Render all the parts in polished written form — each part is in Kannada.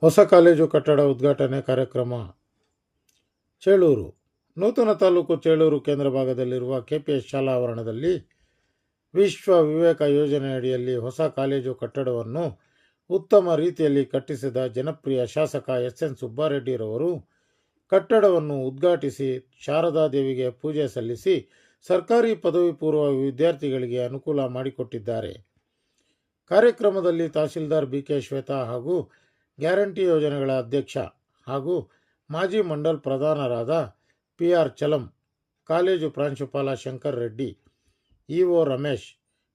ಹೊಸ ಕಾಲೇಜು ಕಟ್ಟಡ ಉದ್ಘಾಟನೆ ಕಾರ್ಯಕ್ರಮ. ಚೇಳೂರು. ನೂತನ ತಾಲೂಕು ಚೇಳೂರು ಕೇಂದ್ರ ಭಾಗದಲ್ಲಿರುವ ಕೆಪಿಎಸ್ ಶಾಲಾ ಆವರಣದಲ್ಲಿ ವಿಶ್ವ ವಿವೇಕ ಯೋಜನೆಯಡಿಯಲ್ಲಿ ಹೊಸ ಕಾಲೇಜು ಕಟ್ಟಡವನ್ನು ಉತ್ತಮ ರೀತಿಯಲ್ಲಿ ಕಟ್ಟಿಸಿದ ಜನಪ್ರಿಯ ಶಾಸಕ ಎಸ್.ಎನ್. ಸುಬ್ಬಾರೆಡ್ಡಿರವರು ಕಟ್ಟಡವನ್ನು ಉದ್ಘಾಟಿಸಿ ಶಾರದಾದೇವಿಗೆ ಪೂಜೆ ಸಲ್ಲಿಸಿ ಸರ್ಕಾರಿ ಪದವಿ ಪೂರ್ವ ವಿದ್ಯಾರ್ಥಿಗಳಿಗೆ ಅನುಕೂಲ ಮಾಡಿಕೊಟ್ಟಿದ್ದಾರೆ. ಕಾರ್ಯಕ್ರಮದಲ್ಲಿ ತಹಶೀಲ್ದಾರ್ ಬಿ.ಕೆ. ಶ್ವೇತಾ ಹಾಗೂ ಗ್ಯಾರಂಟಿ ಯೋಜನೆಗಳ ಅಧ್ಯಕ್ಷ ಹಾಗೂ ಮಾಜಿ ಮಂಡಲ್ ಪ್ರಧಾನರಾದ ಪಿ.ಆರ್. ಚಲಂ, ಕಾಲೇಜು ಪ್ರಾಂಶುಪಾಲ ಶಂಕರ್ ರೆಡ್ಡಿ, ಇಒ ರಮೇಶ್,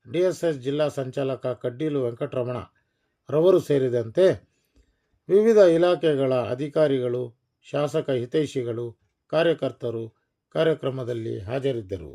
ಡಿಎಸ್ಎಸ್ ಜಿಲ್ಲಾ ಸಂಚಾಲಕ ಕಡ್ಡೀಲು ವೆಂಕಟರಮಣ ರವರು ಸೇರಿದಂತೆ ವಿವಿಧ ಇಲಾಖೆಗಳ ಅಧಿಕಾರಿಗಳು, ಶಾಸಕ ಹಿತೈಷಿಗಳು, ಕಾರ್ಯಕರ್ತರು ಕಾರ್ಯಕ್ರಮದಲ್ಲಿ ಹಾಜರಿದ್ದರು.